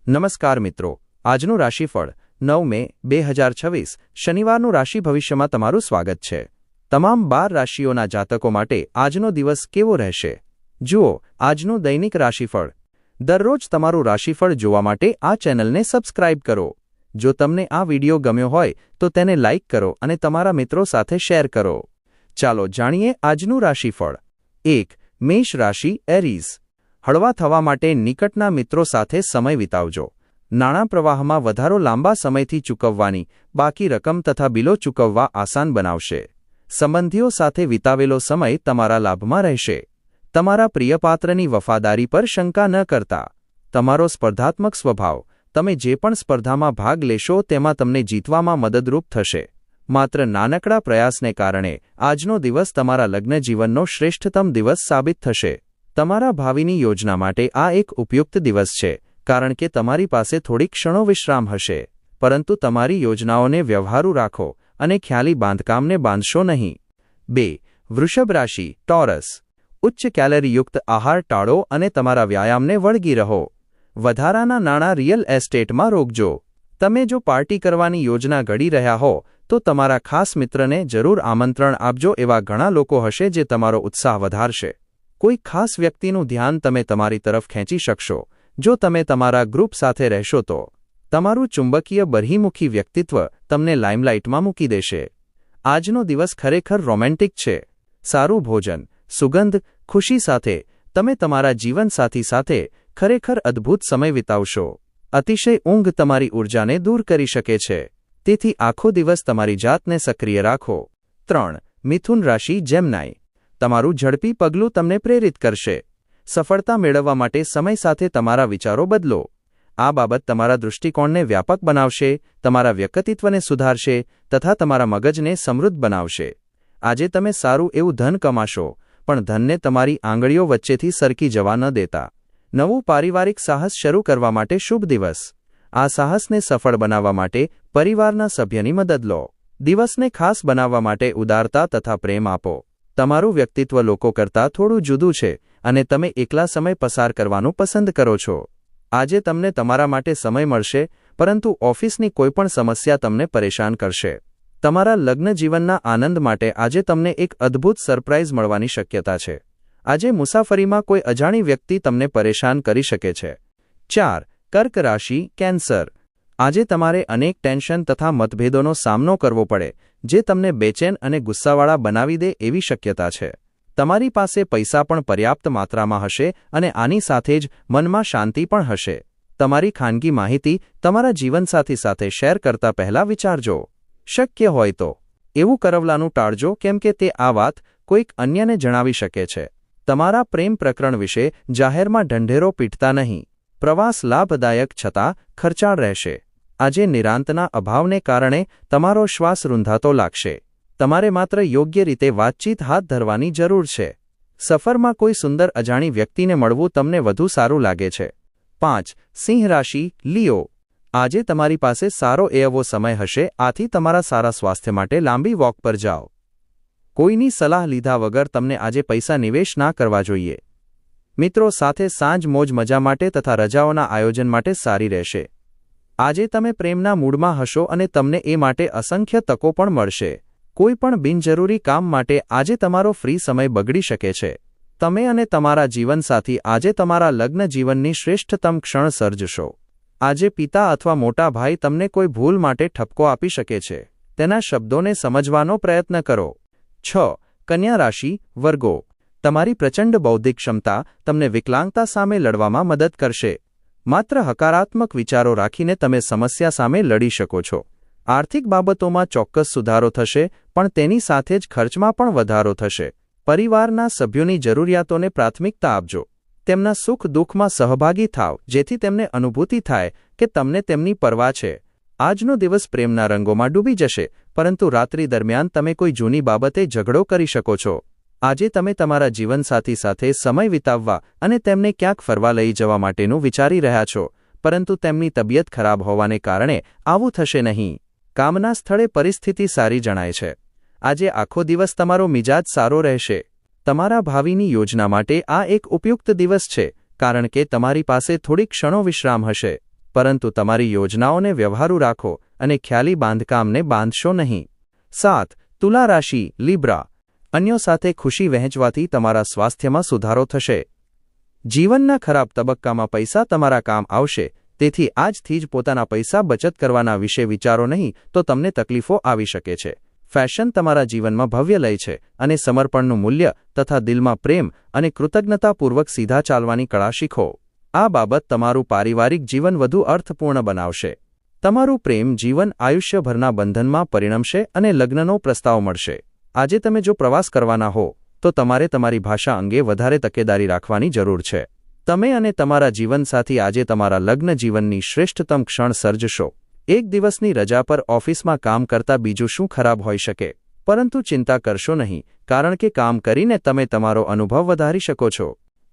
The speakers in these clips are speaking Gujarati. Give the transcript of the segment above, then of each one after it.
નમસ્કાર મિત્રો, આજનું રાશિફળ 9 મે 2026 શનિવારનું રાશિ ભવિષ્યમાં તમારું સ્વાગત છે। તમામ 12 રાશિઓના જાતકો માટે આજનો દિવસ કેવો રહેશે? જુઓ આજનું દૈનિક રાશિફળ। દરરોજ તમારું રાશિફળ જોવા માટે આ ચેનલને સબસ્ક્રાઇબ કરો। જો તમને આ વિડિયો ગમ્યો હોય તો તેને લાઇક કરો અને તમારા મિત્રો સાથે શેર કરો। ચાલો જાણીએ આજનું રાશિફળ। 1. મેષ રાશિ એરીઝ। હળવા થવા માટે નિકટના મિત્રો સાથે સમય વિતાવજો। નાણાં પ્રવાહમાં વધારો લાંબા સમયથી ચૂકવવાની બાકી રકમ તથા બિલો ચૂકવવા આસાન બનાવશે। સંબંધીઓ સાથે વિતાવેલો સમય તમારા લાભમાં રહેશે। તમારા પ્રિયપાત્રની વફાદારી પર શંકા ન કરતા। તમારો સ્પર્ધાત્મક સ્વભાવ તમે જે પણ સ્પર્ધામાં ભાગ લેશો તેમાં તમને જીતવામાં મદદરૂપ થશે। માત્ર નાનકડા પ્રયાસને કારણે આજનો દિવસ તમારા લગ્ન જીવનનો શ્રેષ્ઠતમ દિવસ સાબિત થશે। તમારા ભાવિની યોજના માટે આ એક ઉપયુક્ત દિવસ છે, કારણ કે તમારી પાસે થોડી ક્ષણો વિશ્રામ હશે, પરંતુ તમારી યોજનાઓને વ્યવહારુ રાખો અને ખ્યાલી બાંધકામને બાંધશો નહીં। 2. વૃષભ રાશિ ટોરસ। ઉચ્ચ કેલરીયુક્ત આહાર ટાળો અને તમારા વ્યાયામને વળગી રહો। વધારાના નાણાં રિયલ એસ્ટેટમાં રોકજો। તમે જો પાર્ટી કરવાની યોજના ઘડી રહ્યા હો તો તમારા ખાસ મિત્રને જરૂર આમંત્રણ આપજો। એવા ઘણા લોકો હશે જે તમારો ઉત્સાહ વધારશે। કોઈ ખાસ વ્યક્તિનું ધ્યાન તમે તમારી તરફ ખેંચી શકશો। જો તમે તમારા ગ્રુપ સાથે રહેશો તો તમારું ચુંબકીય બહિર્મુખી વ્યક્તિત્વ તમને લાઇમલાઇટમાં મૂકી દેશે। આજનો દિવસ ખરેખર રોમેન્ટિક છે। સારું ભોજન, સુગંધ, ખુશી સાથે તમે તમારા જીવનસાથી સાથે ખરેખર અદ્ભુત સમય વિતાવશો। અતિશય ઊંઘ તમારી ઊર્જાને દૂર કરી શકે છે, તેથી આખો દિવસ તમારી જાતને સક્રિય રાખો। 3. મિથુન રાશિ જેમિની। તમારું ઝડપી પગલું તમને પ્રેરિત કરશે। સફળતા મેળવવા માટે સમય સાથે તમારા વિચારો બદલો। આ બાબત તમારા દૃષ્ટિકોણને વ્યાપક બનાવશે, તમારા વ્યક્તિત્વને સુધારશે તથા તમારા મગજને સમૃદ્ધ બનાવશે। આજે તમે સારું એવું ધન કમાશો, પણ ધનને તમારી આંગળીઓ વચ્ચેથી સરકી જવા ન દેતા। નવું પારિવારિક સાહસ શરૂ કરવા માટે શુભ દિવસ। આ સાહસને સફળ બનાવવા માટે પરિવારના સભ્યની મદદ લો। દિવસને ખાસ બનાવવા માટે ઉદારતા તથા પ્રેમ આપો। તમારું વ્યક્તિત્વ લોકો કરતાં થોડું જુદું છે અને તમે એકલા સમય પસાર કરવાનું પસંદ કરો છો। આજે તમને તમારા માટે સમય મળશે, પરંતુ ઓફિસની કોઈપણ સમસ્યા તમને પરેશાન કરશે। તમારા લગ્ન જીવનના આનંદ માટે આજે તમને એક અદ્ભુત સરપ્રાઇઝ મળવાની શક્યતા છે। આજે મુસાફરીમાં કોઈ અજાણી વ્યક્તિ તમને પરેશાન કરી શકે છે। 4. કર્ક રાશિ કેન્સર। આજે તમારે અનેક ટેન્શન તથા મતભેદોનો સામનો કરવો પડે, જે તમને બેચેન અને ગુસ્સાવાળા બનાવી દે એવી શક્યતા છે। તમારી પાસે પૈસા પણ પર્યાપ્ત માત્રામાં હશે અને આની સાથે જ મનમાં શાંતિ પણ હશે। તમારી ખાનગી માહિતી તમારા જીવનસાથી સાથે શેર કરતા પહેલા વિચારજો। શક્ય હોય તો એવું કરવલાનું ટાળજો, કેમ કે તે આ વાત કોઈક અન્યને જણાવી શકે છે। તમારા પ્રેમ પ્રકરણ વિશે જાહેરમાં ઢંઢેરો પીટતા નહીં। પ્રવાસ લાભદાયક છતાં ખર્ચાળ રહેશે। આજે નિરાંતના અભાવને કારણે તમારો શ્વાસ રૂંધાતો લાગશે। તમારે માત્ર યોગ્ય રીતે વાતચીત હાથ ધરવાની જરૂર છે। સફરમાં કોઈ સુંદર અજાણી વ્યક્તિને મળવું તમને વધુ સારું લાગે છે। 5. સિંહ રાશિ લિયો। આજે તમારી પાસે સારો એવો સમય હશે, આથી તમારા સારા સ્વાસ્થ્ય માટે લાંબી વોક પર જાઓ। કોઈની સલાહ લીધા વગર તમને આજે પૈસા નિવેશ ના કરવા જોઈએ। મિત્રો સાથે સાંજ મોજ મજા માટે તથા રજાઓના આયોજન માટે સારી રહેશે। આજે તમે પ્રેમના મૂડમાં હશો અને તમને એ માટે અસંખ્ય તકો પણ મળશે। કોઈ પણ બિનજરૂરી કામ માટે આજે તમારો ફ્રી સમય બગડી શકે છે। તમે અને તમારા જીવનસાથી આજે તમારા લગ્ન જીવનની શ્રેષ્ઠતમ ક્ષણ સર્જશો। આજે પિતા અથવા મોટા ભાઈ તમને કોઈ ભૂલ માટે ઠપકો આપી શકે છે, તેના શબ્દોને સમજવાનો પ્રયત્ન કરો। 6. કન્યા રાશિ વર્ગો। તમારી પ્રચંડ બૌદ્ધિક ક્ષમતા તમને વિકલાંગતા સામે લડવામાં મદદ કરશે। માત્ર હકારાત્મક વિચારો રાખીને તમે સમસ્યા સામે લડી શકો છો। આર્થિક બાબતોમાં ચોક્કસ સુધારો થશે, પણ તેની સાથે જ ખર્ચમાં પણ વધારો થશે। પરિવારના સભ્યોની જરૂરિયાતોને પ્રાથમિકતા આપજો। તેમના સુખ દુઃખમાં સહભાગી થાવ, જેથી તેમને અનુભૂતિ થાય કે તમને તેમની પરવા છે। આજનો દિવસ પ્રેમના રંગોમાં ડૂબી જશે, પરંતુ રાત્રિ દરમિયાન તમે કોઈ જૂની બાબતે ઝઘડો કરી શકો છો। આજે તમે તમારા જીવનસાથી સાથે સમય વિતાવવા અને તેમને ક્યાંક ફરવા લઈ જવા માટેનું વિચારી રહ્યા છો, પરંતુ તેમની તબિયત ખરાબ હોવાને કારણે આવું થશે નહીં। કામના સ્થળે પરિસ્થિતિ સારી જણાય છે। આજે આખો દિવસ તમારો મિજાજ સારો રહેશે। તમારા ભાવિની યોજના માટે આ એક ઉપયુક્ત દિવસ છે, કારણ કે તમારી પાસે થોડી ક્ષણો વિશ્રામ હશે। પરંતુ તમારી યોજનાઓને વ્યવહારુ રાખો અને ખ્યાલી બાંધકામને બાંધશો નહીં. 7. તુલા રાશિ લીબ્રા. અન્યો સાથે ખુશી વહેંચવાથી તમારા સ્વાસ્થ્યમાં સુધારો થશે. જીવનના ખરાબ તબક્કામાં પૈસા તમારા કામ આવશે, તેથી આજથી જ પોતાના પૈસા બચત કરવાના વિશે વિચારો નહીં તો તમને તકલીફો આવી શકે છે. ફેશન તમારા જીવનમાં ભવ્ય લય છે અને સમર્પણનું મૂલ્ય તથા દિલમાં પ્રેમ અને કૃતજ્ઞતાપૂર્વક સીધા ચાલવાની કળા શીખો. આ બાબત તમારું પારિવારિક જીવન વધુ અર્થપૂર્ણ બનાવશે. તમારું પ્રેમ જીવન આયુષ્યભરના બંધનમાં પરિણમશે અને લગ્નનો પ્રસ્તાવ મળશે. આજે તમે જો પ્રવાસ કરવાના હો તો તમારે તમારી ભાષા અંગે વધારે તકેદારી રાખવાની જરૂર છે. તમે અને તમારા જીવનસાથી આજે તમારા લગ્ન જીવનની શ્રેષ્ઠતમ ક્ષણ સર્જશો. એક દિવસની રજા પર ઓફિસમાં કામ કરતા બીજું શું ખરાબ હોઈ શકે? પરંતુ ચિંતા કરશો નહીં, કારણ કે કામ કરીને તમે તમારો અનુભવ વધારી શકો છો.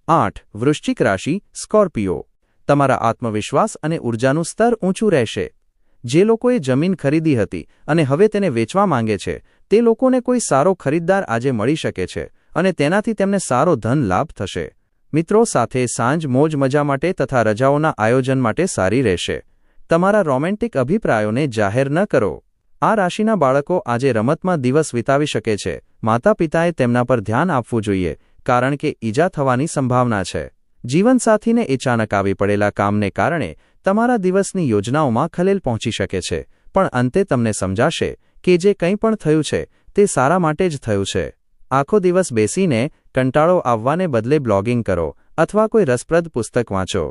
8. વૃશ્ચિક રાશિ સ્કોર્પિયો. તમારા આત્મવિશ્વાસ અને ઉર્જાનું સ્તર ઊંચું રહેશે. જે લોકોએ જમીન ખરીદી હતી અને હવે તેને વેચવા માંગે છે, તે લોકોને કોઈ સારો ખરીદદાર આજે મળી શકે છે અને તેનાથી તેમને સારો ધન લાભ થશે. મિત્રો સાથે સાંજ મોજ મજા માટે તથા રજાઓના આયોજન માટે સારી રહેશે. તમારા રોમેન્ટિક અભિપ્રાયોને જાહેર ન કરો. આ રાશિના બાળકો આજે રમતમાં દિવસ વિતાવી શકે છે. માતા પિતાએ તેમના પર ધ્યાન આપવું જોઈએ, કારણ કે ઈજા થવાની સંભાવના છે. જીવનસાથીને અચાનક આવી પડેલા કામને કારણે તમારા દિવસની યોજનાઓમાં ખલેલ પહોંચી શકે છે, પણ અંતે તમને સમજાશે કે જે કંઈ પણ થયું છે તે સારા માટે જ થયું છે. આખો દિવસ બેસીને કંટાળો આવવાને બદલે બ્લોગિંગ કરો અથવા કોઈ રસપ્રદ પુસ્તક વાંચો.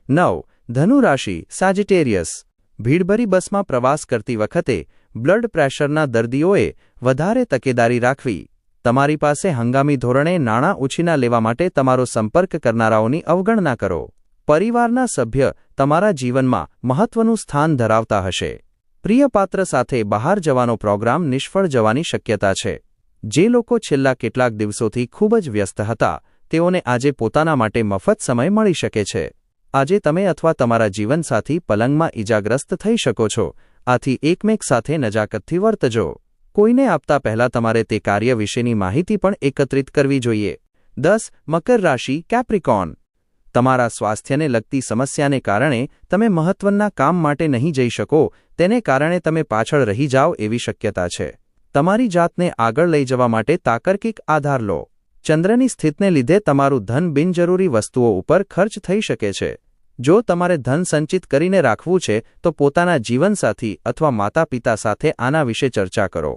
9. ધનુ રાશિ સાજિટેરિયસ. ભીડભરી બસમાં પ્રવાસ કરતી વખતે બ્લડ પ્રેશરના દર્દીઓએ વધારે તકેદારી રાખવી. તમારી પાસે હંગામી ધોરણે નાણાં ઉછીના લેવા માટે તમારો સંપર્ક કરનારાઓની અવગણના કરો. પરિવારના સભ્ય તમારા જીવનમાં મહત્વનું સ્થાન ધરાવતા હશે. પ્રિય પાત્ર સાથે બહાર જવાનો પ્રોગ્રામ નિષ્ફળ જવાની શક્યતા છે. જે લોકો છેલ્લા કેટલાક દિવસોથી ખૂબ જ વ્યસ્ત હતા, તેઓને આજે પોતાના માટે મફત સમય મળી શકે છે. આજે તમે અથવા તમારા જીવનસાથી પલંગમાં ઈજાગ્રસ્ત થઈ શકો છો, આથી એકમેક સાથે નજાકતથી વર્તજો. કોઈને આપતા પહેલા તમારે તે કાર્ય વિશેની માહિતી પણ એકત્રિત કરવી જોઈએ. 10. મકર રાશિ કેપ્રિકોર્ન. તમારા સ્વાસ્થ્યને લગતી સમસ્યાને કારણે તમે મહત્વના કામ માટે નહીં જઈ શકો, તેને કારણે તમે પાછળ રહી જાઓ એવી શક્યતા છે. તમારી જાતને આગળ લઈ જવા માટે તાર્કિક આધાર લો. ચંદ્રની સ્થિતિને લીધે તમારું ધન બિનજરૂરી વસ્તુઓ ઉપર ખર્ચ થઈ શકે છે. જો તમારે ધન સંચિત કરીને રાખવું છે તો પોતાના જીવનસાથી અથવા માતા પિતા સાથે આના વિશે ચર્ચા કરો.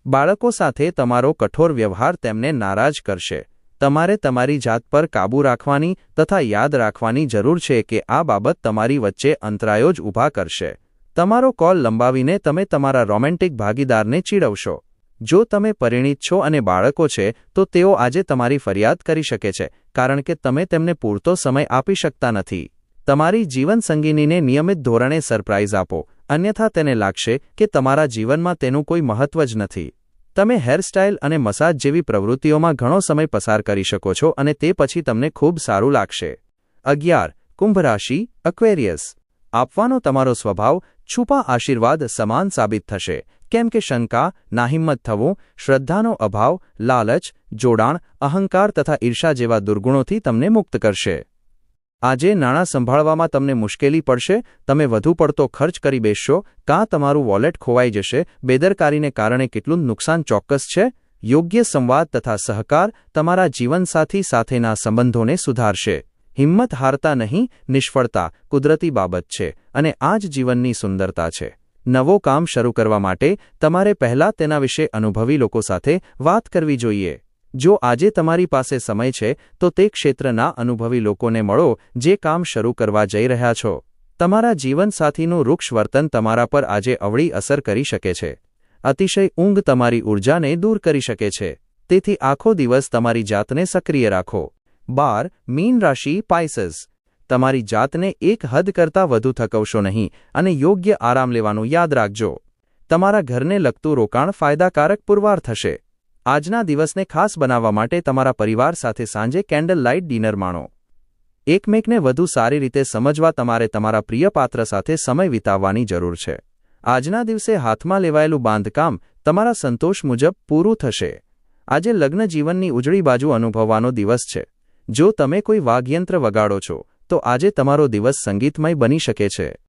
બાળકો સાથે તમારો કઠોર વ્યવહાર તેમને નારાજ કરશે. તમારે તમારી જાત પર કાબૂ રાખવાની તથા યાદ રાખવાની જરૂર છે કે આ બાબત તમારી વચ્ચે અંતરાયો જ ઊભા કરશે. તમારો કોલ લંબાવીને તમે તમારા રોમેન્ટિક ભાગીદારને ચીડવશો. જો તમે પરિણીત છો અને બાળકો છે તો તેઓ આજે તમારી ફરિયાદ કરી શકે છે, કારણ કે તમે તેમને પૂરતો સમય આપી શકતા નથી. તમારી જીવનસંગીનીને નિયમિત ધોરણે સરપ્રાઇઝ આપો, અન્યથા તેને લાગશે કે તમારા જીવનમાં તેનું કોઈ મહત્વ જ નથી. તમે હેરસ્ટાઇલ અને મસાજ જેવી પ્રવૃત્તિઓમાં ઘણો સમય પસાર કરી શકો છો અને તે પછી તમને ખૂબ સારું લાગશે. 11. કુંભ રાશિ એક્વેરિયસ. આપવાનો તમારો સ્વભાવ છુપા આશીર્વાદ સમાન સાબિત થશે, કેમ કે શંકા, નાહિંમત થવું, શ્રદ્ધાનો અભાવ, લાલચ, જોડાણ, અહંકાર તથા ઈર્ષા જેવા દુર્ગુણોથી તમને મુક્ત કરશે. આજે નાણાં સંભાળવામાં તમને મુશ્કેલી પડશે. તમે વધુ પડતો ખર્ચ કરી બેસશો, કાં તમારું વોલેટ ખોવાઈ જશે. બેદરકારીને કારણે કેટલું નુકસાન ચોક્કસ છે. યોગ્ય સંવાદ તથા સહકાર તમારા જીવનસાથી સાથેના સંબંધોને સુધારશે. હિંમત હારતા નહીં, નિષ્ફળતા કુદરતી બાબત છે અને આ જ જીવનની સુંદરતા છે. નવો કામ શરૂ કરવા માટે તમારે પહેલાં તેના વિશે અનુભવી લોકો સાથે વાત કરવી જોઈએ. જો આજે તમારી પાસે સમય છે તો તે ક્ષેત્રના અનુભવી લોકોને મળો જે કામ શરૂ કરવા જઈ રહ્યા છો. તમારા જીવનસાથીનું વૃક્ષ વર્તન તમારા પર આજે અવળી અસર કરી શકે છે. અતિશય ઊંઘ તમારી ઊર્જાને દૂર કરી શકે છે, તેથી આખો દિવસ તમારી જાતને સક્રિય રાખો. 12. મીન રાશિ પાઇસસ. તમારી જાતને એક હદ કરતાં વધુ થકવશો નહીં અને યોગ્ય આરામ લેવાનું યાદ રાખજો. તમારા ઘરને લગતું રોકાણ ફાયદાકારક પુરવાર થશે. આજના દિવસને ખાસ બનાવવા માટે તમારા પરિવાર સાથે સાંજે કેન્ડલ લાઇટ ડિનર માણો. એકમેકને વધુ સારી રીતે સમજવા તમારે તમારા પ્રિય પાત્ર સાથે સમય વિતાવવાની જરૂર છે. આજના દિવસે હાથમાં લેવાયેલું બાંધકામ તમારા સંતોષ મુજબ પૂરું થશે. આજે લગ્ન જીવનની ઉજળી બાજુ અનુભવવાનો દિવસ છે. જો તમે કોઈ વાદ્યયંત્ર વગાડો છો તો આજે તમારો દિવસ સંગીતમય બની શકે છે।